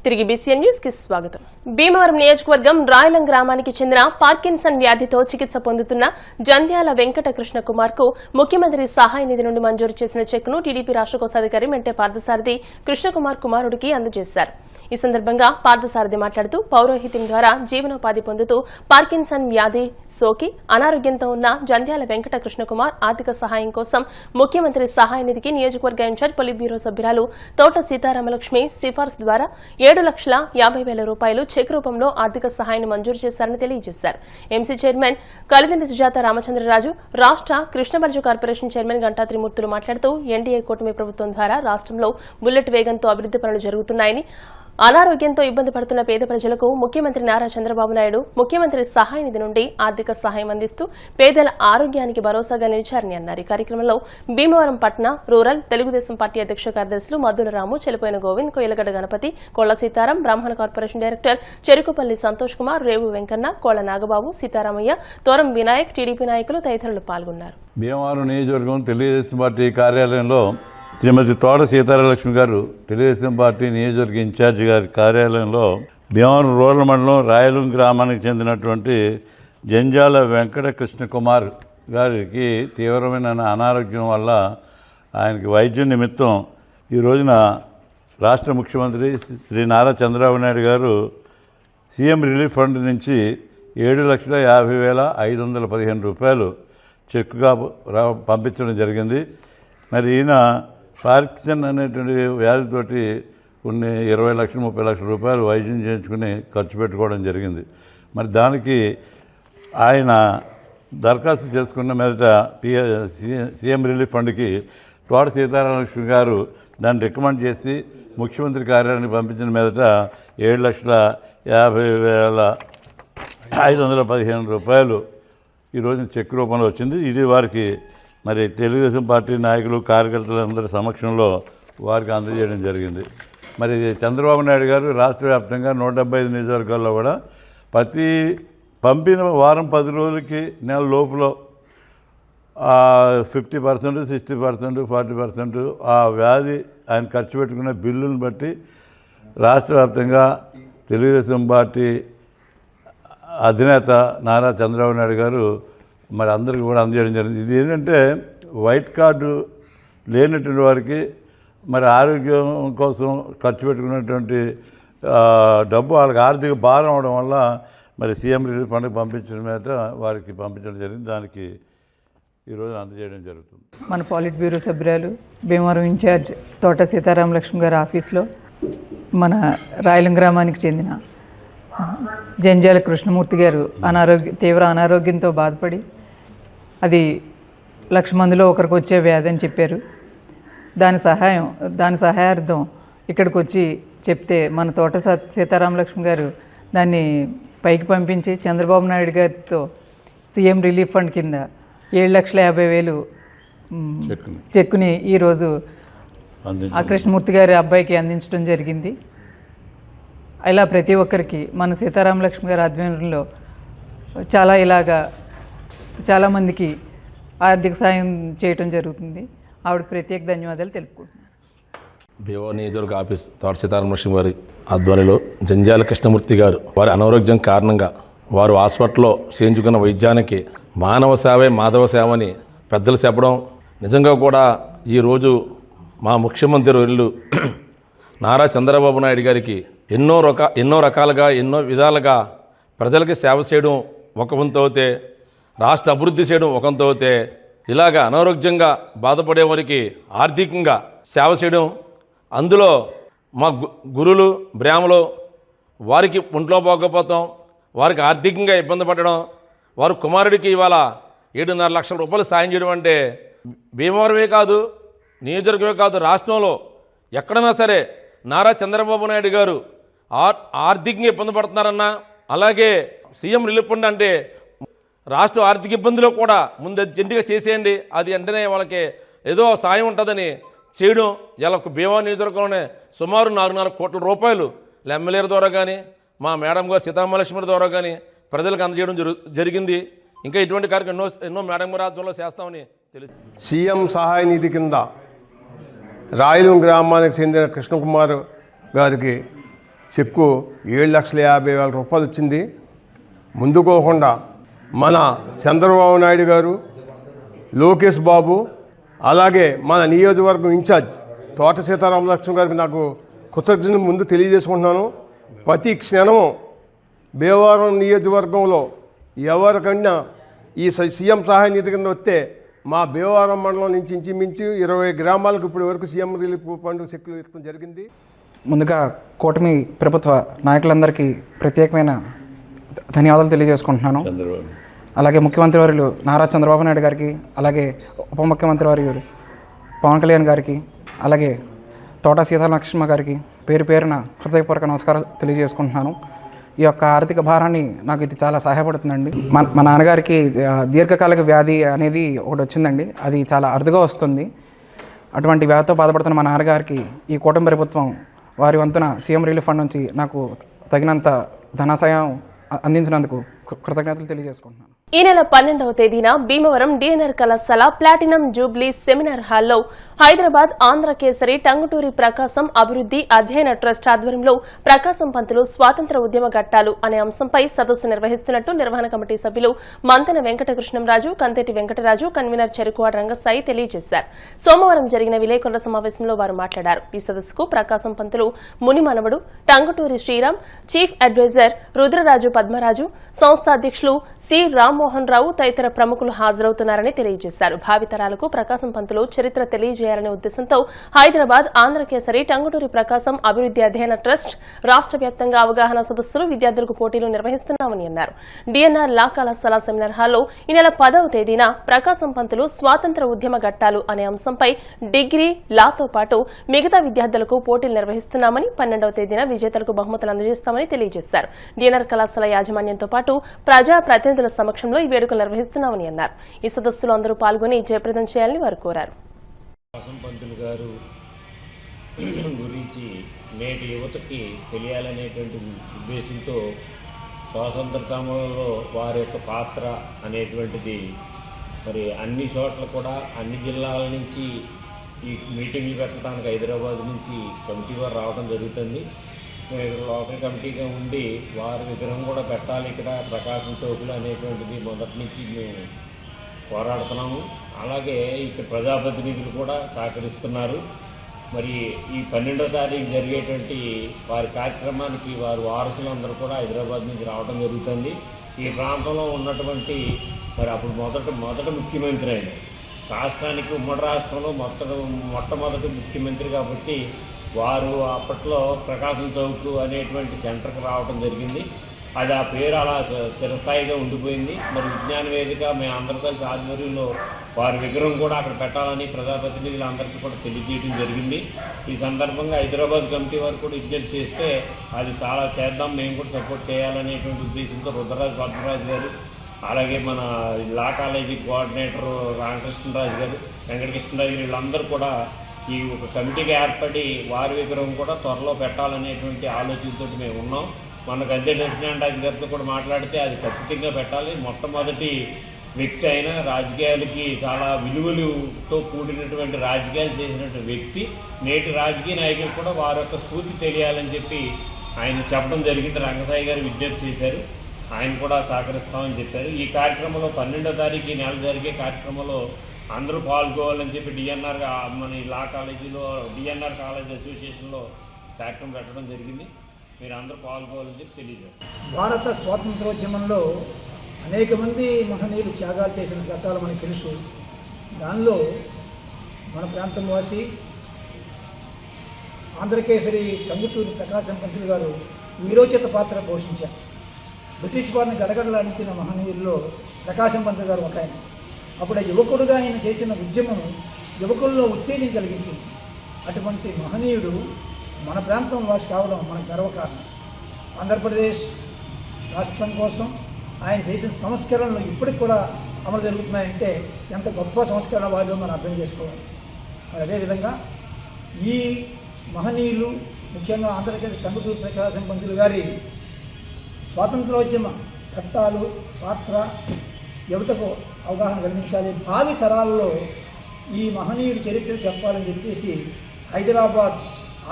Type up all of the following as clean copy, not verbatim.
తిరిగి BCN news కి స్వాగతం. భీమవరం నియోజకవర్గం రాయలం గ్రామానికి చెందిన పార్కిన్సన్ వ్యాధితో చికిత్స పొందుతున్న జంధ్యాల వెంకట కృష్ణ కుమార్ కు ముఖ్యమంత్రి సహాయ నిధి నుండి మంజూరు చేసిన చెక్కును టీడీపీ రాష్ట్ర కోశాధికారి మెంటే పార్థసారథి కృష్ణకుమార్ కుమారుడికి అందజేశారు. ఈ సందర్భంగా పార్థసారథి మాట్లాడుతూ పౌరోహిత్యం ద్వారా జీవనోపాధి పొందుతూ పార్కిన్సన్ వ్యాధి సోకి అనారోగ్యంతో ఉన్న జంధ్యాల వెంకట కృష్ణకుమార్ ఆర్థిక సహాయం కోసం ముఖ్యమంత్రి సహాయ నిధికి నియోజకవర్గ ఇన్ఛార్జ్ పొలిట్ బ్యూరో సభ్యురాలు తోట సీతారామలక్ష్మి సిఫార్సు ద్వారా 7,50,000 రూపాయలు చెక్ రూపంలో ఆర్థిక సహాయాన్ని మంజూరు చేశారని తెలియజేశారు. ఎంసీ చైర్మన్ కలిదిండి సుజాత రామచంద్రరాజు, రాష్ట్ర కృష్ణబర్జు కార్పొరేషన్ చైర్మన్ గంటా త్రిమూర్తులు మాట్లాడుతూ ఎన్డీఏ కూటమి ప్రభుత్వం ద్వారా రాష్ట్రంలో బుల్లెట్ వేగంతో అభివృద్ది పనులు జరుగుతున్నాయని, అనారోగ్యంతో ఇబ్బంది పడుతున్న పేద ప్రజలకు ముఖ్యమంత్రి నారా చంద్రబాబు నాయుడు ముఖ్యమంత్రి సహాయ నిధి నుండి ఆర్థిక సహాయం అందిస్తూ పేదల ఆరోగ్యానికి భరోసాగా నిలిచారని అన్నారు. ఈ కార్యక్రమంలో భీమవరం పట్టణ రూరల్ తెలుగుదేశం పార్టీ అధ్యక్ష కార్యదర్శులు మద్దుల రాము, చెలిపోయిన గోవింద్, కోయలగడ్డ గణపతి, కోళ్ల సీతారాం, బ్రాహ్మణ కార్పొరేషన్ డైరెక్టర్ చెరుకుపల్లి సంతోష్ కుమార్, రేవు వెంకన్న, కోళ్ల నాగబాబు, సీతారామయ్య, తోరం వినాయక్, టీడీపీ నాయకులు తదితరులు పాల్గొన్నారు. భీమవరం నియోజకవర్గం తెలుగుదేశం పార్టీ కార్యాలయంలో శ్రీమతి తోట సీతారామలక్ష్మి గారు తెలుగుదేశం పార్టీ నియోజకవర్గ ఇన్ఛార్జి గారి కార్యాలయంలో భీమవరం రూరల్ మండలం రాయలం గ్రామానికి చెందినటువంటి జంధ్యాల వెంకట కృష్ణ కుమార్ గారికి తీవ్రమైన అనారోగ్యం వల్ల ఆయనకి వైద్యం నిమిత్తం ఈ రోజున రాష్ట్ర ముఖ్యమంత్రి శ్రీ నారా చంద్రబాబు నాయుడు గారు సీఎం రిలీఫ్ ఫండ్ నుంచి 7,50,515 రూపాయలు చెక్కుగా పంపించడం జరిగింది. మరి ఈయన పార్కిన్సన్ అనేటువంటి వ్యాధితోటి కొన్ని 20 లక్షలు 30 లక్షల రూపాయలు వైద్యం చేయించుకుని ఖర్చు పెట్టుకోవడం జరిగింది. మరి దానికి ఆయన దరఖాస్తు చేసుకున్న మీదట సీఎం రిలీఫ్ ఫండ్కి తోట సీతారామలక్ష్మి గారు దాన్ని రికమెండ్ చేసి ముఖ్యమంత్రి కార్యాలయానికి పంపించిన మీదట 7,50,515 రూపాయలు ఈరోజు చెక్ రూపంలో వచ్చింది. ఇది వారికి మరి తెలుగుదేశం పార్టీ నాయకులు కార్యకర్తలందరి సమక్షంలో వారికి అందజేయడం జరిగింది. మరి చంద్రబాబు నాయుడు గారు రాష్ట్ర వ్యాప్తంగా 175 నియోజకవర్గాల్లో కూడా ప్రతి పంపిన వారం 10 రోజులకి నెల లోపల 50%, 60%, 40% ఆ వ్యాధి ఆయన ఖర్చు పెట్టుకున్న బిల్లును బట్టి రాష్ట్ర వ్యాప్తంగా తెలుగుదేశం పార్టీ అధినేత నారా చంద్రబాబు నాయుడు గారు మరి అందరికీ కూడా అందజేయడం జరిగింది. ఇది ఏంటంటే వైట్ కార్డు లేనటువంటి వారికి మరి ఆరోగ్యం కోసం ఖర్చు పెట్టుకున్నటువంటి డబ్బు వాళ్ళకి ఆర్థిక భారం అవడం వల్ల మరి సీఎం రిలీఫ్ ఫండ్కి పంపించడం మీద వారికి పంపించడం జరిగింది. దానికి ఈరోజు అందజేయడం జరుగుతుంది. మన పాలిట్ బ్యూరో సభ్యురాలు భీమవరం ఇన్ఛార్జ్ తోట సీతారామలక్ష్మి గారి ఆఫీస్లో మన రాయలం గ్రామానికి చెందిన జంధ్యాల కృష్ణమూర్తి గారు తీవ్ర అనారోగ్యంతో బాధపడి అది 1,00,000 మందిలో ఒకరికి వచ్చే వ్యాధి అని చెప్పారు. దాని సహాయార్థం ఇక్కడికి వచ్చి చెప్తే మన తోట సీతారామలక్ష్మి గారు దాన్ని పైకి పంపించి చంద్రబాబు నాయుడు గారితో సీఎం రిలీఫ్ ఫండ్ కింద 7,50,000 చెక్కుని ఈరోజు ఆ కృష్ణమూర్తి గారి అబ్బాయికి అందించడం జరిగింది. ఇలా ప్రతి ఒక్కరికి మన సీతారామలక్ష్మి గారి ఆధ్వర్యంలో చాలామందికి ఆర్థిక సాయం చేయటం జరుగుతుంది. ఆవిడకి ప్రత్యేక ధన్యవాదాలు తెలుపుకుంటున్నాను. భీమవరం నియోజకవర్గ ఆఫీస్ తోట సీతారామలక్ష్మి గారి ఆధ్వర్యంలో జంధ్యాల కృష్ణమూర్తి గారు వారి అనారోగ్యం కారణంగా వారు హాస్పిటల్లో చేయించుకున్న వైద్యానికి మానవ సేవే మాధవ సేవ అని పెద్దలు చెప్పడం నిజంగా కూడా ఈరోజు మా ముఖ్యమంత్రి వర్యులు నారా చంద్రబాబు నాయుడు గారికి ఎన్నో రకాలుగా ఎన్నో విధాలుగా ప్రజలకి సేవ చేయడం ఒక వంతు అవుతే, రాష్ట్ర అభివృద్ధి చేయడం ఒక వంతు అవుతే, ఇలాగా అనారోగ్యంగా బాధపడే వారికి ఆర్థికంగా సేవ చేయడం, అందులో మా గురువులు బ్రాహ్మలు వారికి ఒంట్లో పోకపోతాం, వారికి ఆర్థికంగా ఇబ్బంది పడడం, వారి కుమారుడికి ఇవాళ 7.5 లక్షల రూపాయలు సాయం చేయడం అంటే భీమవరమే కాదు, నియోజకవర్గమే కాదు, రాష్ట్రంలో ఎక్కడైనా సరే నారా చంద్రబాబు నాయుడు గారు ఆర్థికంగా ఇబ్బంది పడుతున్నారన్నా, అలాగే సీఎం రిలీఫ్ ఫండ్ అంటే రాష్ట్ర ఆర్థిక ఇబ్బందులు కూడా ముందు జంటిగా చేసేయండి, అది వెంటనే వాళ్ళకి ఏదో సాయం ఉంటుందని చేయడం. ఇలా భీమవరం నియోజకవర్గంలోనే సుమారు 4.5 కోట్ల రూపాయలు ఎమ్మెల్యేల ద్వారా కానీ మా మేడం గారు సీతారామలక్ష్మి ద్వారా కానీ ప్రజలకు అందజేయడం జరిగింది. ఇంకా ఇటువంటి కార్యక్రమం ఎన్నో మేడం గారి ఆధ్వర్యంలో చేస్తామని తెలుసు. సీఎం సహాయ నిధి కింద రాయలం గ్రామానికి చెందిన కృష్ణకుమార్ గారికి చెక్కు 7,50,000 రూపాయలు వచ్చింది. ముందుకోకుండా మన చంద్రబాబు నాయుడు గారు, లోకేష్ బాబు, అలాగే మన నియోజకవర్గం ఇన్ఛార్జ్ తోట సీతారామలక్ష్మి గారికి నాకు కృతజ్ఞతలు ముందు తెలియజేసుకుంటున్నాను. ప్రతి క్షణము భీమవరం నియోజకవర్గంలో ఎవరికన్నా ఈ సీఎం సహాయ నిధి కింద వస్తే మా భీమవరం మండలం నుంచి ఇంచుమించు 20 గ్రామాలకు ఇప్పటి వరకు సీఎం రిలీఫ్ ఫండ్ చెక్కులు ఇవ్వడం జరిగింది. ముందుగా కూటమి ప్రభుత్వ నాయకులందరికీ ప్రత్యేకమైన ధన్యవాదాలు తెలియజేసుకుంటున్నాను. అలాగే ముఖ్యమంత్రి వర్యులు నారా చంద్రబాబు నాయుడు గారికి, అలాగే ఉప ముఖ్యమంత్రి వర్యులు పవన్ కళ్యాణ్ గారికి, అలాగే తోట సీతారామలక్ష్మి గారికి పేరు పేరున హృదయపూర్వక నమస్కారాలు తెలియజేసుకుంటున్నాను. ఈ యొక్క ఆర్థిక భారాన్ని నాకు ఇది చాలా సహాయపడుతుందండి. మా నాన్నగారికి దీర్ఘకాలిక వ్యాధి అనేది ఒకటి వచ్చిందండి. అది చాలా అరుదుగా వస్తుంది. అటువంటి వ్యాధితో బాధపడుతున్న మా నాన్నగారికి ఈ కూటమి ప్రభుత్వం వారి వంతున సీఎం రిలీఫ్ ఫండ్ నుంచి నాకు తగినంత ధన సాయం అందించినందుకు కృతజ్ఞతలు తెలియజేసుకుంటున్నాను. ఈ నెల 12వ తేదీన భీమవరం డిఎన్ఆర్ కళాశాల ప్లాటినం జూబ్లీ సెమినార్ హాల్లో హైదరాబాద్ ఆంధ్ర కేసరి టంగుటూరి ప్రకాశం అభివృద్ధి అధ్యయన ట్రస్ట్ ఆధ్వర్యంలో ప్రకాశం పంతులు స్వాతంత్ర ఉద్యమ ఘట్టాలు అనే అంశంపై సదస్సు నిర్వహిస్తున్నట్టు నిర్వహణ కమిటీ సభ్యులు మంతెన వెంకటకృష్ణంరాజు, కంతేటి వెంకటరాజు, కన్వీనర్ చెరుకువాడ రంగసాయి తెలియజేశారు. సోమవారం జరిగిన విలేకరుల సమావేశంలో వారు మాట్లాడారు. ఈ సదస్సుకు ప్రకాశం పంతులు మునిమనవడు టంగుటూరి శ్రీరామ్, చీఫ్ అడ్వైజర్ రుద్రరాజు పద్మరాజు, సంస్థ అధ్యక్షులు సి రామ్మోహన్ రావు తదితర ప్రముఖులు హాజరవుతున్నారని తెలియజేశారు. భావితరాలకు ప్రకాశం పంతులు చరిత్ర తెలియజేయాలనే ఉద్దేశంతో హైదరాబాద్ ఆంధ్రకేసరి టంగుటూరి ప్రకాశం అభివృద్ధి అధ్యయన ట్రస్ట్ రాష్ట్ర వ్యాప్తంగా అవగాహన సదస్సులు, విద్యార్థులకు పోటీలు నిర్వహిస్తున్నామని అన్నారు. డిఎన్ఆర్ లా కళాశాల సెమినార్ హాల్లో ఈ నెల 10వ తేదీన ప్రకాశం పంతులు స్వాతంత్ర ఉద్యమ ఘట్టాలు అనే అంశంపై డిగ్రీ, లాతో పాటు మిగతా విద్యార్థులకు పోటీలు నిర్వహిస్తున్నామని, 12వ తేదీన విజేతలకు బహుమతులు అందజేస్తామని తెలియజేశారు. డిఎన్ఆర్ కళాశాల యాజమాన్యంతో పాటు ప్రజా ప్రతినిధుల సమక్షంలో ఈ వేడుకలు నిర్వహిస్తున్నామని అన్నారు. ఈ సదస్సులో అందరూ పాల్గొని జయప్రదం చేయాలని వారు కోరారు. ప్రకాశం పంతులు గారు గురించి నేటి యువతకి తెలియాలనేటువంటి ఉద్దేశంతో స్వాతంత్రతంలో వారి యొక్క పాత్ర అనేటువంటిది మరి అన్ని చోట్ల కూడా అన్ని జిల్లాల నుంచి ఈ మీటింగ్లు పెట్టడానికి హైదరాబాద్ నుంచి కమిటీ వారు రావడం జరుగుతుంది. మేము లోకల్ కమిటీగా ఉండి వారి విగ్రహం కూడా పెట్టాలి ఇక్కడ ప్రకాశం చౌకులు అనేటువంటిది మొదటి నుంచి మేము పోరాడుతున్నాము. అలాగే ఇక్కడ ప్రజాప్రతినిధులు కూడా సహకరిస్తున్నారు. మరి ఈ 12వ తారీఖు జరిగేటువంటి వారి కార్యక్రమానికి వారి వారసులందరూ కూడా హైదరాబాద్ నుంచి రావడం జరుగుతుంది. ఈ ప్రాంతంలో ఉన్నటువంటి మరి అప్పుడు మొదట ముఖ్యమంత్రి అయిన రాష్ట్రానికి ఉమ్మడి రాష్ట్రంలో మొట్టమొదటి ముఖ్యమంత్రి కాబట్టి వారు అప్పట్లో ప్రకాశం చౌక్ అనేటువంటి సెంటర్కి రావడం జరిగింది. అది ఆ పేరు అలా స్థిరస్థాయిగా ఉండిపోయింది. మరి విజ్ఞాన వేదిక మేము అందరూ కలిసి ఆధ్వర్యంలో వారి విగ్రహం కూడా అక్కడ పెట్టాలని ప్రజాప్రతినిధులందరికీ కూడా తెలియజేయడం జరిగింది. ఈ సందర్భంగా హైదరాబాద్ కమిటీ వారు కూడా విజ్ఞప్తి చేస్తే అది చాలా చేద్దాం, మేము కూడా సపోర్ట్ చేయాలనేటువంటి ఉద్దేశంతో రుద్రరాజు పద్మరాజు గారు, అలాగే మన లా కాలేజీ కోఆర్డినేటర్ రామకృష్ణరాజు గారు, వెంకటకృష్ణరాజు గారు వీళ్ళందరూ కూడా ఈ ఒక కమిటీగా ఏర్పడి వారి విగ్రహం కూడా త్వరలో పెట్టాలనేటువంటి ఆలోచనతో మేము ఉన్నాం. మన గద్దె రాజు గారితో కూడా మాట్లాడితే అది ఖచ్చితంగా పెట్టాలి. మొట్టమొదటి వ్యక్తి అయిన రాజకీయాలకి చాలా విలువలతో కూడినటువంటి రాజకీయాలు చేసినటువంటి వ్యక్తి, నేటి రాజకీయ నాయకులు కూడా వారి యొక్క స్ఫూర్తి తెలియాలని చెప్పి ఆయన చెప్పడం జరిగింది. రంగసాయి గారు విజ్ఞప్తి చేశారు, ఆయన కూడా సహకరిస్తామని చెప్పారు. ఈ కార్యక్రమంలో 12వ తారీఖు నెల జరిగే కార్యక్రమంలో అందరూ పాల్గొవాలని చెప్పి డిఎన్ఆర్ మన లా కాలేజీలో డిఎన్ఆర్ కాలేజ్ అసోసియేషన్లో కార్యక్రమం పెట్టడం జరిగింది. మీరు అందరూ పాల్గొవాలని చెప్పి తెలియజేస్తారు. భారత స్వాతంత్రోద్యమంలో అనేక మంది మహనీయులు త్యాగాలు చేసిన ఘట్టాలు మనకు తెలుసు. దానిలో మన ప్రాంతం వాసి ఆంధ్రకేసరి టంగుటూరి ప్రకాశం పంతులు గారు వీరోచిత పాత్ర పోషించారు. బ్రిటిష్ వారిని గడగడలాడించిన మహనీయుల్లో ప్రకాశం పంతులు గారు ఒక ఆయన. అప్పుడు యువకుడుగా ఆయన చేసిన ఉద్యమం యువకుల్లో ఉత్తేజం కలిగించింది. అటువంటి మహనీయుడు మన ప్రాంతం వాసి కావడం మనకు గర్వకారణం. ఆంధ్రప్రదేశ్ రాష్ట్రం కోసం ఆయన చేసిన సంస్కరణలు ఇప్పటికి కూడా అమలు జరుగుతున్నాయంటే ఎంత గొప్ప సంస్కరణ వాదో మనం అర్థం చేసుకోవాలి. మరి అదేవిధంగా ఈ మహనీయులు ముఖ్యంగా ఆంధ్రప్రదేశ్ టంగుటూరి ప్రకాశం పంతులు గారి స్వాతంత్రోద్యమ ఘట్టాలు పాత్ర యువతకు అవగాహన కలిగించాలి. భావి తరాల్లో ఈ మహనీయుడి చరిత్ర చెప్పాలని చెప్పేసి హైదరాబాద్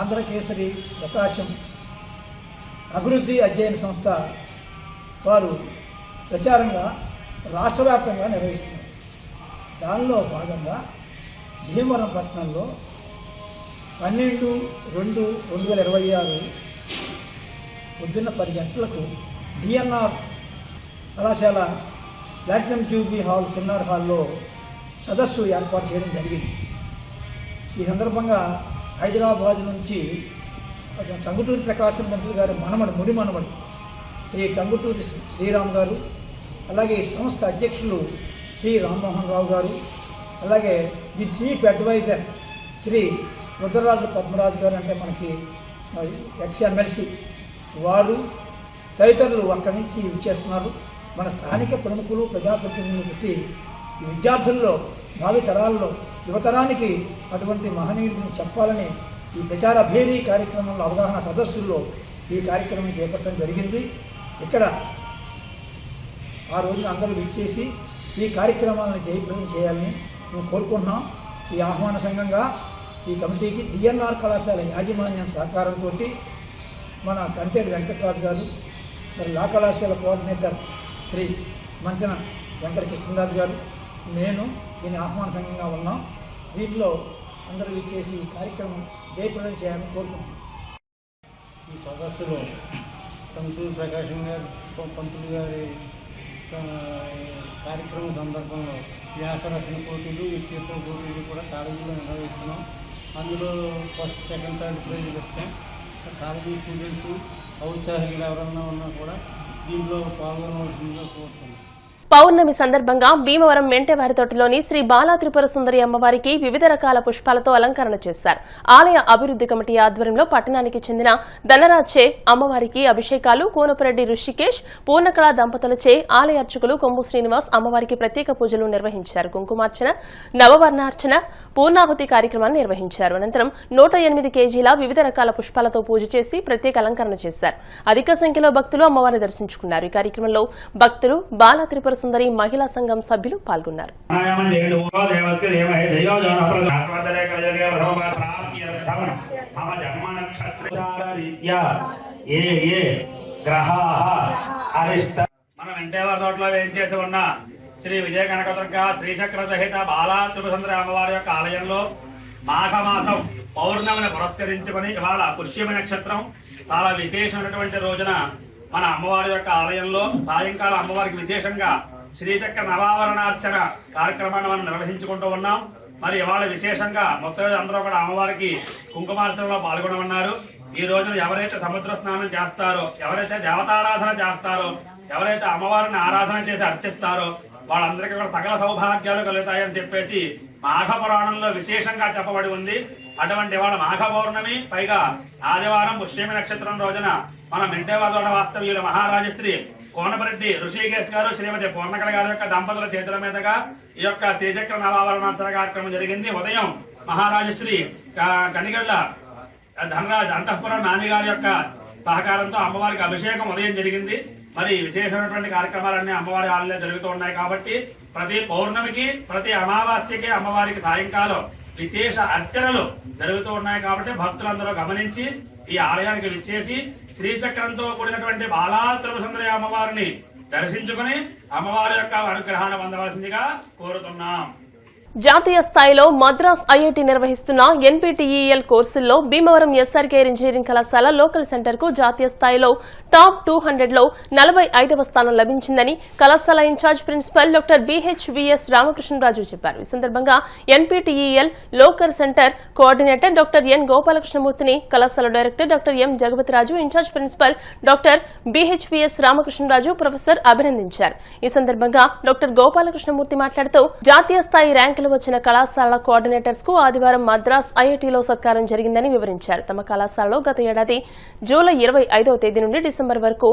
ఆంధ్రకేసరి ప్రకాశం అభివృద్ధి అధ్యయన సంస్థ వారు ప్రచారంగా రాష్ట్ర వ్యాప్తంగా నిర్వహిస్తున్నారు. దానిలో భాగంగా భీమవరం పట్టణంలో 12/2/2026 పొద్దున్న 10 గంటలకు డిఎన్ఆర్ కళాశాల ప్లాటినం జూబ్లీ హాల్ సెమినార్ హాల్లో సదస్సు ఏర్పాటు చేయడం జరిగింది. ఈ సందర్భంగా హైదరాబాద్ నుంచి టంగుటూరి ప్రకాశం పంతులు గారి ముడి మనమడు శ్రీ టంగుటూరి శ్రీరామ్ గారు, అలాగే ఈ సంస్థ అధ్యక్షులు శ్రీ రామ్మోహన్ రావు గారు, అలాగే the chief advisor Shri Rudraraju Padmaraju గారు, అంటే మనకి ఎక్స్-ఎమ్మెల్సీ వారు తదితరులు అక్కడి నుంచి ఇచ్చేస్తున్నారు. మన స్థానిక ప్రముఖులు ప్రజాప్రతినిధులు పెట్టి ఈ విద్యార్థుల్లో భావి తరాల్లో యువతరానికి అటువంటి మహనీయుడిని చెప్పాలని ఈ ప్రచార భేరీ కార్యక్రమంలో అవగాహన సదస్సుల్లో ఈ కార్యక్రమం చేపట్టడం జరిగింది. ఇక్కడ ఆ రోజున అందరూ విచ్చేసి ఈ కార్యక్రమాలను జయప్రదం చేయాలని మేము కోరుకుంటున్నాం. ఈ ఆహ్వాన సంఘంగా ఈ కమిటీకి డిఎన్ఆర్ కళాశాల యాజమాన్యం సహకారంతో మన కంటేటి వెంకటరాజు గారు, మరి లా కళాశాల కోఆర్డినేటర్ శ్రీ మంచన వెంకట కృష్ణరాజు గారు, నేను దీని ఆహ్వాన సంఘంగా ఉన్నాం. దీంట్లో అందరూ ఇచ్చేసి ఈ కార్యక్రమం జయప్రదం చేయాలని కోరుకుంటున్నాం. ఈ సదస్సులో టంగుటూరి ప్రకాశం గారు పంతులు గారి కార్యక్రమం సందర్భంలో వ్యాసరచన పోటీలు, వ్యక్తిత్వ పోటీలు కూడా కాలేజీలో నిర్వహిస్తున్నాం. అందులో ఫస్ట్, సెకండ్, థర్డ్ ప్రైజులు ఇస్తాం. కాలేజీ స్టూడెంట్స్, ఔత్సాహికులు ఎవరన్నా ఉన్నా కూడా దీంట్లో పాల్గొనవలసిందిగా కోరుతున్నాం. పౌర్ణమి సందర్భంగా భీమవరం మెంటెవారితోటలోని శ్రీ బాలా త్రిపుర సుందరి అమ్మవారికి వివిధ రకాల పుష్పాలతో అలంకరణ చేశారు. ఆలయ అభివృద్ధి కమిటీ ఆధ్వర్యంలో పట్టణానికి చెందిన ధనరాజే అమ్మవారికి అభిషేకాలు, కోనపరెడ్డి ఋషికేష్, పూర్ణకళ దంపతులచే ఆలయ అర్చకులు కొమ్ము శ్రీనివాస్ అమ్మవారికి ప్రత్యేక పూజలు నిర్వహించారు. కుంకుమార్చన, నవవర్ణార్చన, పూర్ణాహుతి కార్యక్రమాన్ని నిర్వహించారు. అనంతరం 108 కేజీల వివిధ రకాల పుష్పాలతో పూజ చేసి ప్రత్యేక అలంకరణ చేశారు. అధిక సంఖ్యలో భక్తులు అమ్మవారిని దర్శించుకున్నారు. ఈ కార్యక్రమంలో భక్తులు, బాలా త్రిపుర సుందరి మహిళా సంఘం సభ్యులు పాల్గొన్నారు. మనం వెంటేవారి తోటలో వేయించేసి ఉన్న శ్రీ విజయ కనకదుర్గ శ్రీచక్ర సహిత బాలా త్రిపుర సుందరి అమ్మవారి యొక్క ఆలయంలో మాఘమాసం పౌర్ణమిని పురస్కరించుకొని ఇవాళ పుష్యమి నక్షత్రం చాలా విశేషమైనటువంటి రోజున మన అమ్మవారి యొక్క ఆలయంలో సాయంకాలం అమ్మవారికి విశేషంగా శ్రీచక్ర నవావరణార్చన కార్యక్రమాన్ని మనం నిర్వహించుకుంటూ ఉన్నాం. మరి ఇవాళ విశేషంగా మొత్తం అందరూ కూడా అమ్మవారికి కుంకుమార్చనలో పాల్గొనమన్నారు. ఈ రోజున ఎవరైతే సముద్ర స్నానం చేస్తారో, ఎవరైతే దేవతారాధన చేస్తారో, ఎవరైతే అమ్మవారిని ఆరాధన చేసి అర్చిస్తారో వాళ్ళందరికీ కూడా సకల సౌభాగ్యాలు కలుగుతాయని చెప్పేసి మాఘ పురాణంలో విశేషంగా చెప్పబడి ఉంది. అటువంటి వాళ్ళ మాఘ పౌర్ణమి, పైగా ఆదివారం పుష్యమి నక్షత్రం రోజున మన మెంటేవాదోడ వాస్తవ్యుల మహారాజశ్రీ కోనపరెడ్డి ఋషికేశ్ గారు, శ్రీమతి పూర్ణకళ గారి యొక్క దంపతుల చేతుల మీదుగా ఈ యొక్క శ్రీచక్ర నవావరణోత్సవ కార్యక్రమం జరిగింది. ఉదయం మహారాజశ్రీ కనిగళ్ల ధనరాజ్ అంతఃపురం నానిగారి యొక్క సహకారంతో అమ్మవారికి అభిషేకం ఉదయం జరిగింది. మరి విశేషమైనటువంటి కార్యక్రమాలన్నీ అమ్మవారి ఆలయంలో జరుగుతూ ఉన్నాయి. కాబట్టి ప్రతి పౌర్ణమికి, ప్రతి అమావాస్యకి అమ్మవారికి సాయంకాలం విశేష అర్చనలు జరుగుతూ ఉన్నాయి. కాబట్టి భక్తులందరూ గమనించి ఈ ఆలయానికి విచ్చేసి శ్రీచక్రంతో కూడినటువంటి బాలా త్రిపుర సుందరి అమ్మవారిని దర్శించుకుని అమ్మవారి యొక్క అనుగ్రహాన్ని పొందవలసిందిగా కోరుతున్నాం. జాతీయ స్థాయిలో మద్రాస్ ఐఐటి నిర్వహిస్తున్న ఎన్పీటీఈఎల్ కోర్సుల్లో భీమవరం ఎస్ఆర్కేఆర్ ఇంజనీరింగ్ కళాశాల లోకల్ సెంటర్ కు జాతీయ స్థాయిలో టాప్ 200లో 45వ స్థానం లభించిందని కళాశాల in charge principal doctor BHVS Ramakrishnaraju చెప్పారు. ఈ సందర్భంగా NPTEL local centre coordinator doctor N గోపాలకృష్ణమూర్తిని కళాశాల director doctor M Jagapathiraju, in charge principal doctor BHVS Ramakrishnaraju professor అభినందించారు. ఈ సందర్భంగా డాక్టర్ గోపాలకృష్ణమూర్తి మాట్లాడుతూ జాతీయ స్థాయి ర్యాంకులు వచ్చిన కళాశాల కోఆర్డినేటర్స్ కు ఆదివారం మద్రాస్ ఐఐటీలో సత్కారం జరిగిందని వివరించారు. తమ కళాశాలలో గత ఏడాది జూలై 25వ తేదీ నుండి డిసెంబర్ వరకు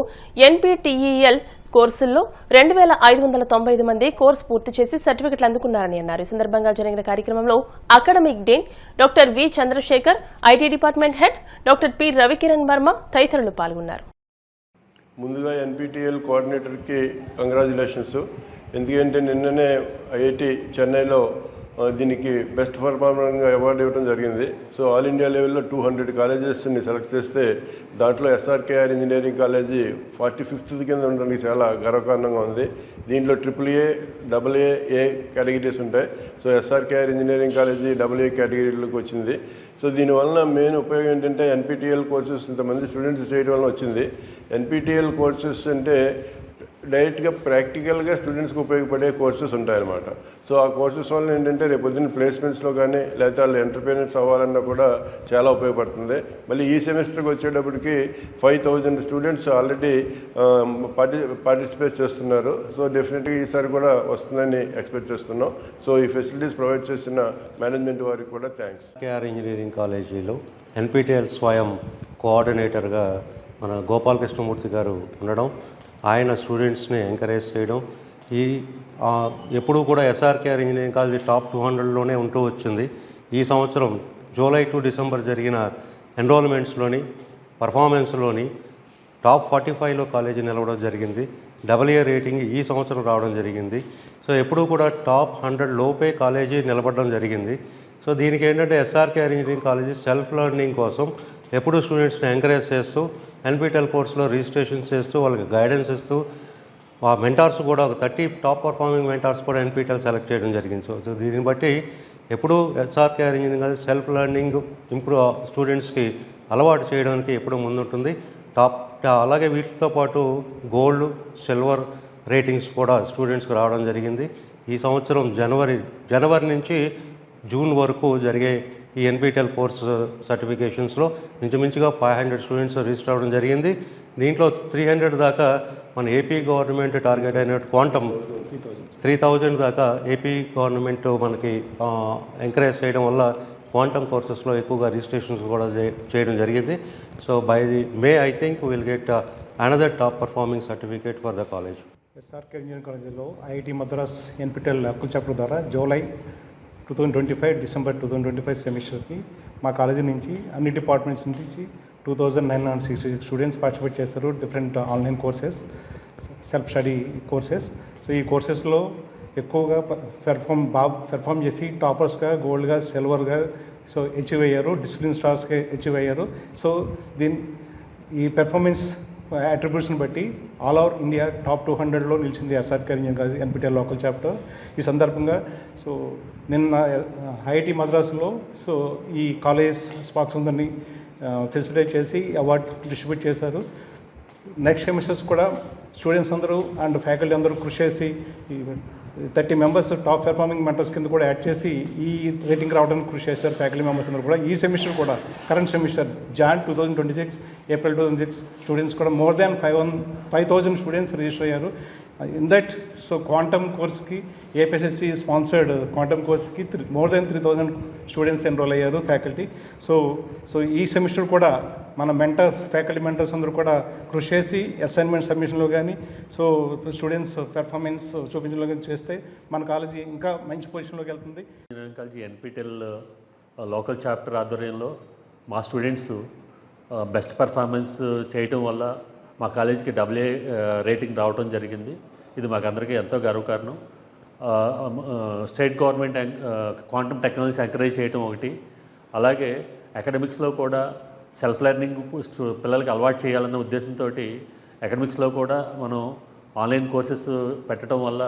ఎన్పీటీఈఎల్ కోర్సుల్లో 2595 మంది కోర్సు పూర్తి చేసి సర్టిఫికెట్లు అందుకున్నారని అన్నారు. ఈ సందర్భంగా జరిగిన కార్యక్రమంలో academic dean doctor V Chandrashekar, IT department head doctor P Ravikiran Varma తదితరులు పాల్గొన్నారు. ముందుగా ఎన్పీటీఎల్ కోఆర్డినేటర్కి కంగ్రాచులేషన్స్. ఎందుకంటే నిన్ననే ఐఐటి చెన్నైలో దీనికి బెస్ట్ పర్ఫార్మర్గా అవార్డు ఇవ్వడం జరిగింది. సో ఆల్ ఇండియా లెవెల్లో 200 కాలేజెస్ని సెలెక్ట్ చేస్తే దాంట్లో SRKR ఇంజనీరింగ్ కాలేజీ 45th కింద ఉండడానికి చాలా గర్వకారణంగా ఉంది. దీంట్లో AAA, AA, A కేటగిరీస్ ఉంటాయి. So SRKR engineering college AA కేటగిరీలోకి వచ్చింది. సో దీనివల్ల మెయిన్ ఉపయోగం ఏంటంటే NPTEL కోర్సెస్ ఇంతమంది స్టూడెంట్స్ చేయడం వల్ల వచ్చింది. NPTEL కోర్సెస్ అంటే డైరెక్ట్గా ప్రాక్టికల్గా స్టూడెంట్స్కి ఉపయోగపడే కోర్సెస్ ఉంటాయన్నమాట. సో ఆ కోర్సెస్ వల్ల ఏంటంటే రేపు పొద్దున్న ప్లేస్మెంట్స్లో కానీ లేకపోతే వాళ్ళు ఎంటర్ప్రెన్యూర్స్ అవ్వాలన్నా కూడా చాలా ఉపయోగపడుతుంది. మళ్ళీ ఈ సెమిస్టర్కి వచ్చేటప్పటికి 5000 స్టూడెంట్స్ ఆల్రెడీ పార్టిసిపేట్ చేస్తున్నారు. సో డెఫినెట్గా ఈసారి కూడా వస్తుందని ఎక్స్పెక్ట్ చేస్తున్నాం. సో ఈ ఫెసిలిటీస్ ప్రొవైడ్ చేసిన మేనేజ్మెంట్ వారికి కూడా థ్యాంక్స్. కేఆర్ ఇంజనీరింగ్ కాలేజీలో NPTEL స్వయం కోఆర్డినేటర్గా మన గోపాల్ కృష్ణమూర్తి గారు ఉండడం, ఆయన స్టూడెంట్స్ని ఎంకరేజ్ చేయడం, ఎప్పుడూ కూడా SRKR ఇంజనీరింగ్ కాలేజీ టాప్ 200లోనే ఉంటూ వచ్చింది. ఈ సంవత్సరం జూలై టు డిసెంబర్ జరిగిన ఎన్రోల్మెంట్స్లోని పర్ఫార్మెన్స్లోని టాప్ 45లో కాలేజీ నిలవడం జరిగింది. AA రేటింగ్ ఈ సంవత్సరం రావడం జరిగింది. సో ఎప్పుడూ కూడా టాప్ 100 లోపే కాలేజీ నిలబడడం జరిగింది. సో దీనికి ఏంటంటే SRKR engineering college self learning కోసం ఎప్పుడూ స్టూడెంట్స్ని ఎంకరేజ్ చేస్తూ NPTEL కోర్సులో రిజిస్ట్రేషన్స్ చేస్తూ వాళ్ళకి గైడెన్స్ ఇస్తూ ఆ మెంటార్స్ కూడా ఒక 30 టాప్ పర్ఫార్మింగ్ మెంటార్స్ కూడా NPTEL సెలెక్ట్ చేయడం జరిగింది. సో దీన్ని బట్టి ఎప్పుడూ SRKR engineering college self learning స్టూడెంట్స్కి అలవాటు చేయడానికి ఎప్పుడూ ముందుంటుంది. అలాగే వీటితో పాటు గోల్డ్, సిల్వర్ రేటింగ్స్ కూడా స్టూడెంట్స్కి రావడం జరిగింది. ఈ సంవత్సరం జనవరి నుంచి జూన్ వరకు జరిగే ఈ NPTEL కోర్స్ సర్టిఫికేషన్స్లో ఇంచుమించుగా 500 స్టూడెంట్స్ రిజిస్టర్ అవ్వడం జరిగింది. దీంట్లో 300 దాకా మన ఏపీ గవర్నమెంట్ టార్గెట్ అయిన క్వాంటమ్ 3000 దాకా ఏపీ గవర్నమెంట్ మనకి ఎంకరేజ్ చేయడం వల్ల క్వాంటమ్ కోర్సెస్లో ఎక్కువగా రిజిస్ట్రేషన్స్ కూడా చేయడం జరిగింది. So by the may I think will get another top performing certificate for the college. SRKR engineering కాలేజీలో IIT Madras NPTEL local chapter ద్వారా జూలై 2025 డిసెంబర్ 2025 సెమిస్టర్కి మా కాలేజీ నుంచి అన్ని డిపార్ట్మెంట్స్ నుంచి 2966 స్టూడెంట్స్ పార్టిసిపేట్ చేస్తారు. Different online courses, self study courses. So ఈ కోర్సెస్లో ఎక్కువగా perform చేసి టాపర్స్గా, గోల్డ్గా, సిల్వర్గా సో అచీవ్ అయ్యారు. డిసిప్లిన్ స్టార్స్గా అచీవ్ అయ్యారు. సో ఈ పెర్ఫార్మెన్స్ అట్రిబ్యూట్స్ని బట్టి ఆల్ ఓవర్ ఇండియా టాప్ 200లో నిలిచింది SRKR engineering college NPTEL local chapter. ఈ సందర్భంగా సో నిన్న IIT మద్రాసులో సో ఈ కాలేజ్ స్పాక్స్ ఉందని ఫెసిలిటేట్ చేసి అవార్డు డిస్ట్రిబ్యూట్ చేశారు. నెక్స్ట్ సెమిస్టర్స్ కూడా స్టూడెంట్స్ అందరూ అండ్ ఫ్యాకల్టీ అందరూ కృషి చేసి 30 మెంబర్స్ టాప్ పెర్ఫార్మింగ్ మెంటర్స్ కింద కూడా యాడ్ చేసి ఈ రేటింగ్ రావడానికి కృషి చేశారు ఫ్యాకల్టీ మెంబర్స్ అందరూ కూడా. ఈ సెమిస్టర్ కూడా current semester Jan 2026, April 2026 students కూడా మోర్ దాన్ 5000 స్టూడెంట్స్ రిజిస్టర్ అయ్యారు. ఇన్ దట్ సో క్వాంటమ్ కోర్స్కి APSSC స్పాన్సర్డ్ క్వాంటమ్ కోర్స్కి మోర్ దాన్ 3000 స్టూడెంట్స్ ఎన్రోల్ అయ్యారు ఫ్యాకల్టీ. సో ఈ సెమిస్టర్ కూడా మన ఫ్యాకల్టీ మెంటర్స్ అందరూ కూడా కృషి చేసి అసైన్మెంట్ సబ్మిషన్లో కానీ సో స్టూడెంట్స్ పెర్ఫార్మెన్స్ చూపించడంలో కానీ చేస్తే మన కాలేజీ ఇంకా మంచి పొజిషన్లోకి వెళ్తుంది. Engineering college NPTEL local chapter ఆధ్వర్యంలో మా స్టూడెంట్స్ బెస్ట్ పర్ఫార్మెన్స్ చేయటం వల్ల మా కాలేజీకి AA రేటింగ్ రావడం జరిగింది. ఇది మాకందరికీ ఎంతో గర్వకారణం. State government quantum technologies encourage చేయటం ఒకటి, అలాగే అకాడమిక్స్లో కూడా సెల్ఫ్ లెర్నింగ్ పిల్లలకి అలవాటు చేయాలన్న ఉద్దేశంతో అకాడమిక్స్లో కూడా మనం ఆన్లైన్ కోర్సెస్ పెట్టడం వల్ల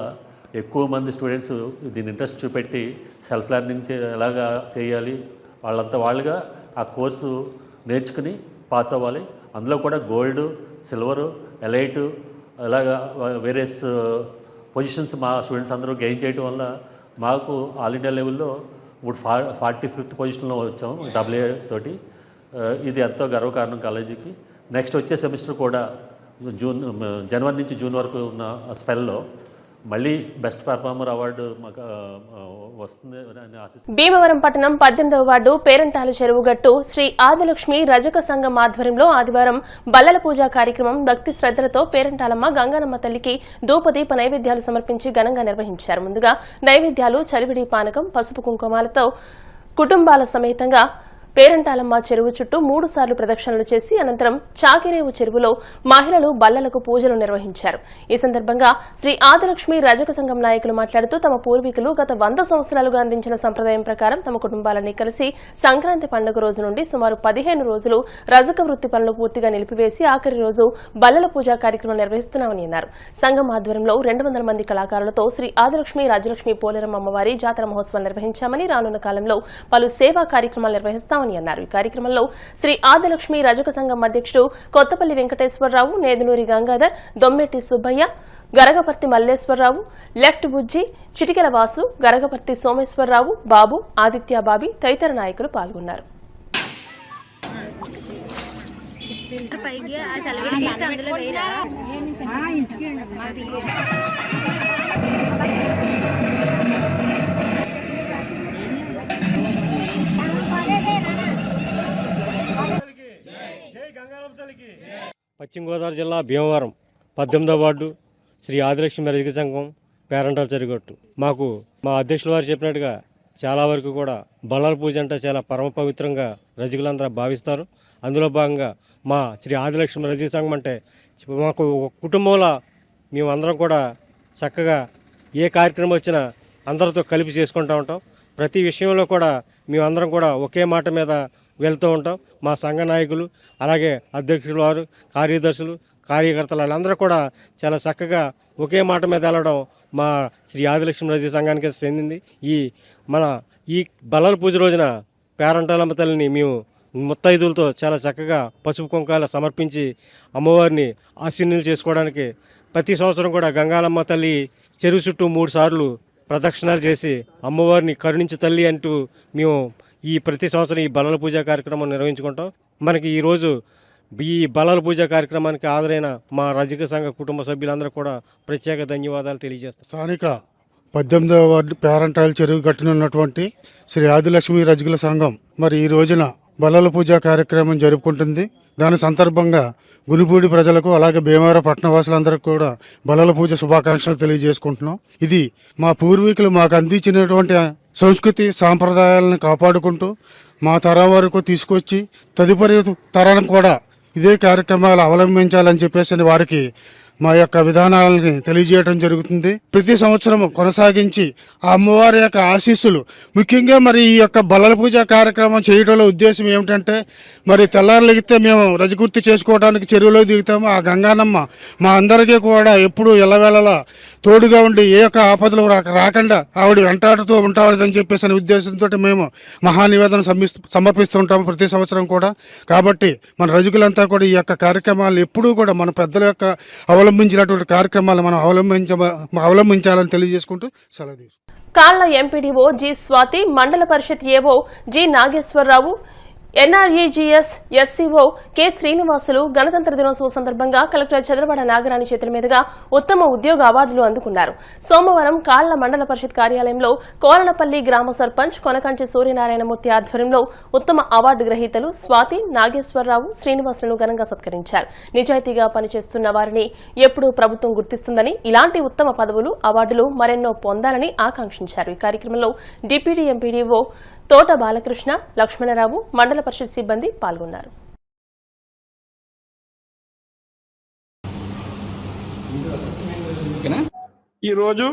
ఎక్కువ మంది స్టూడెంట్స్ దీని ఇంట్రెస్ట్ చూపెట్టి సెల్ఫ్ లెర్నింగ్ ఎలాగా చేయాలి వాళ్ళంతా వాళ్ళుగా ఆ కోర్సు నేర్చుకుని పాస్ అవ్వాలి. అందులో కూడా గోల్డ్, సిల్వరు, ఎలైటు ఇలాగా వేరియస్ పొజిషన్స్ మా స్టూడెంట్స్ అందరూ గెయిన్ చేయడం వల్ల మాకు ఆల్ ఇండియా లెవెల్లో ఇప్పుడు 45th పొజిషన్లో వచ్చాము AA తోటి. ఇది ఎంతో గర్వకారణం కాలేజీకి. నెక్స్ట్ వచ్చే సెమిస్టర్ కూడా జనవరి నుంచి జూన్ వరకు ఉన్న స్పెల్లో మళ్ళీ బెస్ట్ పర్ఫార్మర్ అవార్డు మాకు వస్తుంది అని ఆశిస్తున్నాను. భీమవరం పట్టణం 18వ వార్డు పేరంటాల చెరువుగట్టు శ్రీ ఆదిలక్ష్మి రజక సంఘం ఆధ్వర్యంలో ఆదివారం బల్లల పూజా కార్యక్రమం భక్తి శ్రద్ధలతో పేరంటాలమ్మ గంగానమ్మ తల్లికి ధూపదీప నైవేద్యాలు సమర్పించి ఘనంగా నిర్వహించారు. ముందుగా నైవేద్యాలు చలివిడి పానకం, పసుపు కుంకుమాలతో కుటుంబాల సమేతంగా పేరంటాలమ్మ చెరువు చుట్టూ 3 సార్లు ప్రదక్షిణలు చేసి అనంతరం చాకిరేవు చెరువులో మహిళలు బల్లలకు పూజలు నిర్వహించారు. ఈ సందర్భంగా శ్రీ ఆదిలక్ష్మి రజక సంఘం నాయకులు మాట్లాడుతూ తమ పూర్వీకులు గత 100 సంవత్సరాలుగా అందించిన సంప్రదాయం ప్రకారం తమ కుటుంబాలన్నీ కలిసి సంక్రాంతి పండుగ రోజు నుండి సుమారు 15 రోజులు రజక వృత్తి పనులు పూర్తిగా నిలిపివేసి ఆఖరి రోజు బల్లల పూజా కార్యక్రమం నిర్వహిస్తున్నామని అన్నారు. సంఘం ఆధ్వర్యంలో 200 మంది కళాకారులతో శ్రీ ఆదిలక్ష్మి రాజలక్ష్మి పోలేరమ్మ అమ్మవారి జాతర మహోత్సవం నిర్వహించామని, రానున్న కాలంలో పలు సేవా కార్యక్రమాలు నిర్వహిస్తామని అన్నారు. ఈ కార్యక్రమంలో శ్రీ ఆదిలక్ష్మి రజక సంఘం అధ్యక్షుడు కొత్తపల్లి వెంకటేశ్వరరావు, నేదునూరి గంగాధర్, దొమ్మెట్టి సుబ్బయ్య, గరగపర్తి మల్లేశ్వరరావు, లెఫ్ట్ బుజ్జి, చిటికెల వాసు, గరగపర్తి సోమేశ్వరరావు, బాబు, ఆదిత్య బాబి తదితర నాయకులు పాల్గొన్నారు. పశ్చిమ గోదావరి జిల్లా భీమవరం 18వ వార్డు శ్రీ ఆదిలక్ష్మి రజక సంఘం పేరంటాల చెరుగొట్టు. మాకు మా అధ్యక్షుల వారు చెప్పినట్టుగా చాలా వరకు కూడా బల్లల పూజ అంటే చాలా పరమ పవిత్రంగా రజకులందరూ భావిస్తారు. అందులో భాగంగా మా శ్రీ ఆదిలక్ష్మి రజక సంఘం అంటే మాకు కుటుంబంలో మేమందరం కూడా చక్కగా ఏ కార్యక్రమం వచ్చినా అందరితో కలిపి చేసుకుంటూ ఉంటాం. ప్రతి విషయంలో కూడా మేమందరం కూడా ఒకే మాట మీద వెళ్తూ ఉంటాం. మా సంఘ నాయకులు, అలాగే అధ్యక్షులు వారు, కార్యదర్శులు, కార్యకర్తలు వాళ్ళందరూ కూడా చాలా చక్కగా ఒకే మాట మీద వెళ్ళడం మా శ్రీ ఆదిలక్ష్మి రజక సంఘానికి చెందింది. ఈ బల్లల పూజ రోజున పేరంటాలమ్మ తల్లిని మేము ముత్తైదులతో చాలా చక్కగా పసుపు కుంకాల సమర్పించి అమ్మవారిని ఆశీర్వాదాలు చేసుకోవడానికి ప్రతి సంవత్సరం కూడా గంగాలమ్మ తల్లి చెరువు చుట్టూ 3 సార్లు ప్రదక్షిణాలు చేసి అమ్మవారిని కరుణించి తల్లి అంటూ మేము ఈ ప్రతి సంవత్సరం ఈ బల్లల పూజా కార్యక్రమం నిర్వహించుకుంటాం. మనకి ఈరోజు ఈ బల్లల పూజా కార్యక్రమానికి హాజరైన మా రజక సంఘ కుటుంబ సభ్యులందరూ కూడా ప్రత్యేక ధన్యవాదాలు తెలియజేస్తాం. స్థానిక 18వ వార్డు పేరంటాల చెరువు కట్టునున్నటువంటి శ్రీ ఆదిలక్ష్మి రజకుల సంఘం మరి ఈ రోజున బల్లల పూజా కార్యక్రమం జరుపుకుంటుంది. దాని సందర్భంగా గునిపూడి ప్రజలకు అలాగే భీమవరం పట్టణవాసులందరికీ కూడా బల్లల పూజ శుభాకాంక్షలు తెలియజేసుకుంటున్నాం. ఇది మా పూర్వీకులు మాకు అందించినటువంటి సంస్కృతి సాంప్రదాయాలను కాపాడుకుంటూ మా తరం వరకు తీసుకొచ్చి తదుపరి తరానికి కూడా ఇదే కార్యక్రమాలు అవలంబించాలని చెప్పేసి వారికి మా యొక్క విధానాలని తెలియజేయడం జరుగుతుంది. ప్రతి సంవత్సరం కొనసాగించి ఆ అమ్మవారి యొక్క ఆశీస్సులు ముఖ్యంగా మరి ఈ యొక్క బల్లల పూజ కార్యక్రమం చేయడంలో ఉద్దేశం ఏమిటంటే మరి తెల్లారులెగితే మేము రజగుర్తి చేసుకోవడానికి చెరువులో దిగుతాము. ఆ గంగానమ్మ మా అందరికీ కూడా ఎప్పుడు ఎల్లవేళలా తోడుగా ఉండి ఏ యొక్క ఆపదలు రాకుండా ఆవిడ వెంటాడుతూ ఉంటాడని చెప్పేసి ఉద్దేశంతో మేము మహానివేదన సమర్పిస్తుంటాము ప్రతి సంవత్సరం కూడా. కాబట్టి మన రజకులంతా కూడా ఈ యొక్క కార్యక్రమాలు ఎప్పుడూ కూడా మన పెద్దల యొక్క అవలంబించినటువంటి కార్యక్రమాలు మనం అవలంబించాలని తెలియజేసుకుంటూ సెలవు తీసుకుంటాం. కాళ్ల MPDO G Swathi, mandal parishad AO G Nageswararao, NREGS SCO K Srinivasulu గణతంత్ర దినోత్సవం సందర్భంగా కలెక్టర్ చంద్రబాడ నాగరాణి చేతుల మీదుగా ఉత్తమ ఉద్యోగ అవార్డులు అందుకున్నారు. సోమవారం కాళ్ల మండల పరిషత్ కార్యాలయంలో కోలనపల్లి గ్రామ సర్పంచ్ కొనకంచి సూర్యనారాయణమూర్తి ఆధ్వర్యంలో ఉత్తమ అవార్డు గ్రహీతలు స్వాతి, నాగేశ్వరరావు, శ్రీనివాసులను ఘనంగా సత్కరించారు. నిజాయితీగా పనిచేస్తున్న వారిని ఎప్పుడూ ప్రభుత్వం గుర్తిస్తుందని, ఇలాంటి ఉత్తమ పదవులు, అవార్డులు మరెన్నో పొందాలని ఆకాంక్షించారు. ఈ కార్యక్రమంలో డిప్యూటీ ఎంపీడీఓ తోట బాలకృష్ణ, లక్ష్మణరావు, మండల పరిషత్ సిబ్బంది పాల్గొన్నారు. ఈరోజు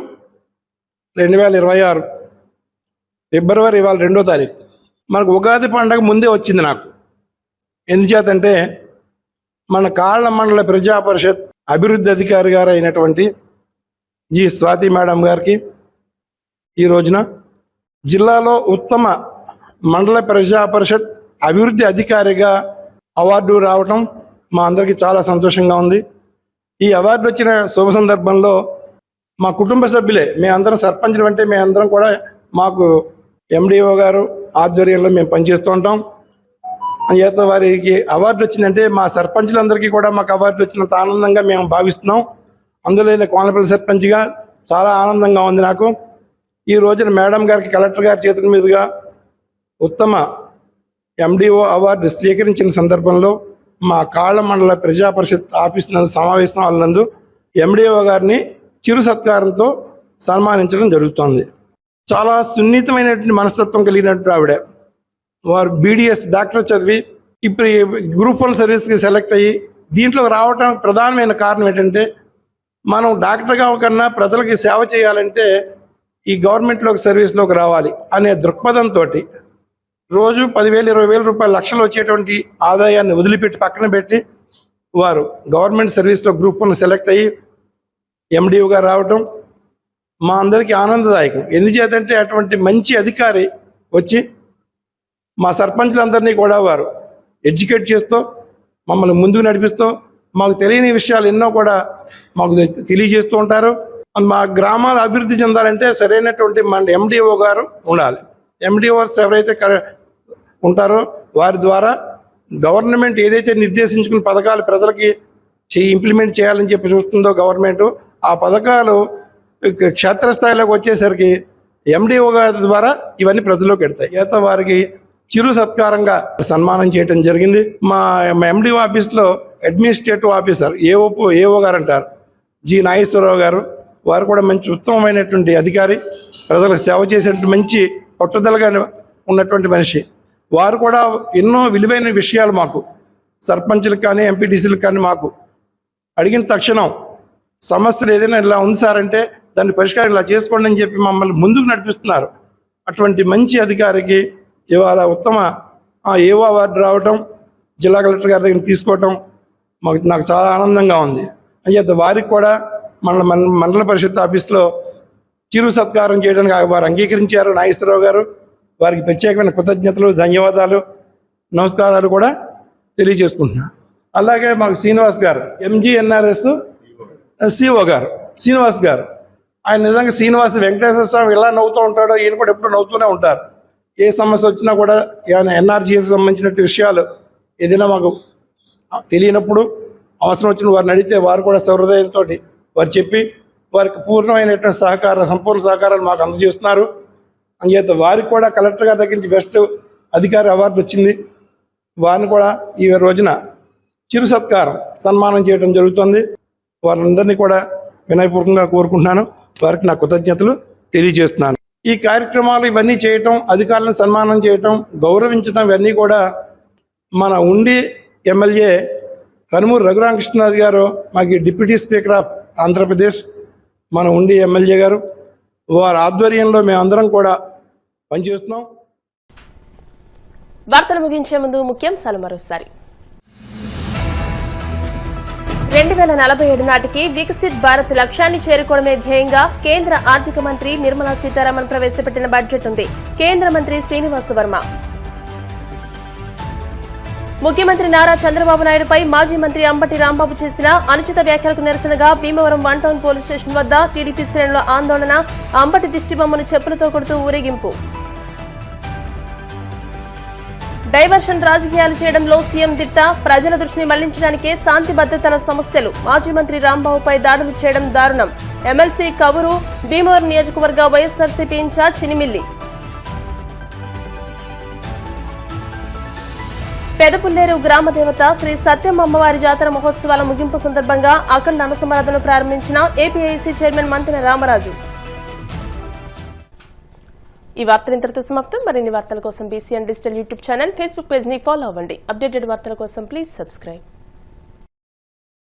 2026 ఫిబ్రవరి ఇవాళ 2వ తారీఖు మనకు ఉగాది పండుగ ముందే వచ్చింది. నాకు ఎందుచేతంటే మన కాళ్ళ మండల ప్రజా పరిషత్ అభివృద్ధి అధికారి గారు అయినటువంటి జి స్వాతి మేడం గారికి ఈ రోజున జిల్లాలో ఉత్తమ మండల ప్రజా పరిషత్ అభివృద్ధి అధికారిగా అవార్డు రావటం మా అందరికీ చాలా సంతోషంగా ఉంది. ఈ అవార్డు వచ్చిన శుభ సందర్భంలో మా కుటుంబ సభ్యులే, మేమందరం సర్పంచులు అంటే మేమందరం కూడా మాకు ఎండిఓ గారు ఆధ్వర్యంలో మేము పనిచేస్తూ ఉంటాం. చేత వారికి అవార్డు వచ్చిందంటే మా సర్పంచులందరికీ కూడా మాకు అవార్డు వచ్చినంత ఆనందంగా మేము భావిస్తున్నాం. అందులో కోనపల్లి సర్పంచ్గా చాలా ఆనందంగా ఉంది నాకు. ఈ రోజున మేడం గారికి కలెక్టర్ గారి చేతుల మీదుగా ఉత్తమ ఎండిఓ అవార్డు స్వీకరించిన సందర్భంలో మా కాళ్ళ మండల ప్రజా పరిషత్ ఆఫీస్ నందు సమావేశం నందు ఎండిఓ గారిని చిరు సత్కారంతో సన్మానించడం జరుగుతోంది. చాలా సున్నితమైనటువంటి మనస్తత్వం కలిగినటువంటి ఆవిడ. వారు బీడీఎస్ డాక్టర్ చదివి ఇప్పుడు గ్రూప్ 1 సర్వీస్కి సెలెక్ట్ అయ్యి దీంట్లో రావడానికి ప్రధానమైన కారణం ఏంటంటే మనం డాక్టర్గా కన్నా ప్రజలకి సేవ చేయాలంటే ఈ గవర్నమెంట్లోకి సర్వీస్లోకి రావాలి అనే దృక్పథంతో రోజు 10,000 20,000 రూపాయలు లక్షలు వచ్చేటువంటి ఆదాయాన్ని వదిలిపెట్టి పక్కన పెట్టి వారు గవర్నమెంట్ సర్వీస్లో గ్రూప్ 1 సెలెక్ట్ అయ్యి ఎండిఓగా రావటం మా అందరికీ ఆనందదాయకం. ఎందుచేతంటే అటువంటి మంచి అధికారి వచ్చి మా సర్పంచ్లందరినీ కూడా వారు ఎడ్యుకేట్ చేస్తూ మమ్మల్ని ముందుకు నడిపిస్తూ మాకు తెలియని విషయాలు ఎన్నో కూడా మాకు తెలియజేస్తూ ఉంటారు. మా గ్రామాలు అభివృద్ధి చెందాలంటే సరైనటువంటి మన ఎండిఓ గారు ఉండాలి. ఎండిఓస్ ఎవరైతే ఉంటారో వారి ద్వారా గవర్నమెంట్ ఏదైతే నిర్దేశించుకున్న పథకాలు ప్రజలకి ఇంప్లిమెంట్ చేయాలని చెప్పి చూస్తుందో గవర్నమెంట్, ఆ పథకాలు క్షేత్రస్థాయిలోకి వచ్చేసరికి ఎండిఓ గారి ద్వారా ఇవన్నీ ప్రజల్లోకి వెళ్తాయి. ఈత వారికి చిరు సత్కారంగా సన్మానం చేయడం జరిగింది. మా ఎండిఓ ఆఫీస్లో అడ్మినిస్ట్రేటివ్ ఆఫీసర్ ఏఓ గారు అంటారు, జి నాగేశ్వరరావు గారు. వారు కూడా మంచి ఉత్తమమైనటువంటి అధికారి, ప్రజలకు సేవ చేసేటువంటి మంచి పట్టుదలగా ఉన్నటువంటి మనిషి. వారు కూడా ఎన్నో విలువైన విషయాలు మాకు సర్పంచులకు కానీ ఎంపీటీసీలకు కానీ మాకు అడిగిన తక్షణం సమస్యలు ఏదైనా ఇలా ఉంది సార్ అంటే దాన్ని పరిష్కారం ఇలా చేసుకోండి అని చెప్పి మమ్మల్ని ముందుకు నడిపిస్తున్నారు. అటువంటి మంచి అధికారికి ఇవాళ ఉత్తమ ఏఓ అవార్డు రావటం, జిల్లా కలెక్టర్ గారి దగ్గర తీసుకోవటం నాకు చాలా ఆనందంగా ఉంది. అయితే వారికి కూడా మండల పరిషత్ ఆఫీస్లో చిరు సత్కారం చేయడానికి వారు అంగీకరించారు. నాగేశ్వరరావు గారు వారికి ప్రత్యేకమైన కృతజ్ఞతలు, ధన్యవాదాలు, నమస్కారాలు కూడా తెలియజేసుకుంటున్నాను. అలాగే మాకు శ్రీనివాస్ గారు ఎంజీఎన్ఆర్ఎస్ సిఓ గారు శ్రీనివాస్ గారు, ఆయన నిజంగా శ్రీనివాస్ వెంకటేశ్వర స్వామి ఎలా నవ్వుతూ ఉంటాడో ఈయన కూడా ఎప్పుడు నవ్వుతూనే ఉంటారు. ఏ సమస్య వచ్చినా కూడా ఎన్ఆర్జీఎస్ సంబంధించిన విషయాలు ఏదైనా మాకు తెలియనప్పుడు అవసరం వచ్చిన వారిని అడిగితే వారు కూడా సహృదయంతో వారు చెప్పి వారికి పూర్ణమైనటువంటి సంపూర్ణ సహకారాలు మాకు అందజేస్తున్నారు. అంచేత వారికి కూడా కలెక్టర్ గారి దగ్గర నుంచి బెస్ట్ అధికారి అవార్డు వచ్చింది. వారిని కూడా ఈ రోజున చిరు సత్కారం సన్మానం చేయడం జరుగుతుంది. వారందరినీ కూడా వినయపూర్వకంగా కోరుకుంటున్నాను. వారికి నా కృతజ్ఞతలు తెలియజేస్తున్నాను. ఈ కార్యక్రమాలు ఇవన్నీ చేయటం, అధికారులను సన్మానం చేయటం, గౌరవించడం ఇవన్నీ కూడా మన ఉండి ఎమ్మెల్యే కనుమూరు రఘురామకృష్ణరాజు గారు, మాకు డిప్యూటీ స్పీకర్ ఆఫ్ ఆంధ్రప్రదేశ్ మన ఉండి ఎమ్మెల్యే గారు, వారి ఆధ్వర్యంలో మేమందరం కూడా పనిచేస్తున్నాం. వార్తలు ముగించే ముందు ముఖ్యాంశాలు మరోసారి. 2047 నాటికి వికసిత్ భారత్ లక్ష్యాన్ని చేరుకోవడమే ధ్యేయంగా కేంద్ర ఆర్థిక మంత్రి నిర్మలా సీతారామన్ ప్రవేశపెట్టిన బడ్జెట్ ఉంది. కేంద్ర మంత్రి శ్రీనివాస వర్మ. ముఖ్యమంత్రి నారా చంద్రబాబు నాయుడుపై మాజీ మంత్రి అంబటి రాంబాబు చేసిన అనుచిత వ్యాఖ్యలకు నిరసనగా భీమవరం 1 టౌన్ పోలీస్ స్టేషన్ వద్ద టీడీపీ శ్రేణుల ఆందోళన. అంబటి దిష్టిబొమ్మను చెప్పులతో కొడుతూ ఊరేగింపు. డైవర్షన్ రాజకీయాలు చేయడంలో సీఎం దిట్ట. ప్రజల దృష్టిని మళ్లించడానికే శాంతి భద్రతల సమస్యలు. మాజీ మంత్రి రాంబాబుపై దాడులు చేయడం దారుణం. ఎమ్మెల్సీ కవురు. భీమవరం నియోజకవర్గ వైఎస్ఆర్సీపీ ఇన్ఛార్జ్ చినిమిల్లి. పెదపుల్లేరు గ్రామ దేవత శ్రీ సత్యం అమ్మవారి జాతర మహోత్సవాల ముగింపు సందర్భంగా అఖండ అన్నసమారాధనను ప్రారంభించిన ఏపీఐసీ చైర్మన్ మంతెన రామరాజు. ఈ వార్తలు ఇంతటితో సమాప్తం. మరిన్ని వార్తల కోసం BCN digital YouTube channel, Facebook page ని ఫాలో అవ్వండి. అప్డేటెడ్ వార్తల కోసం ప్లీజ్ సబ్స్క్రైబ్.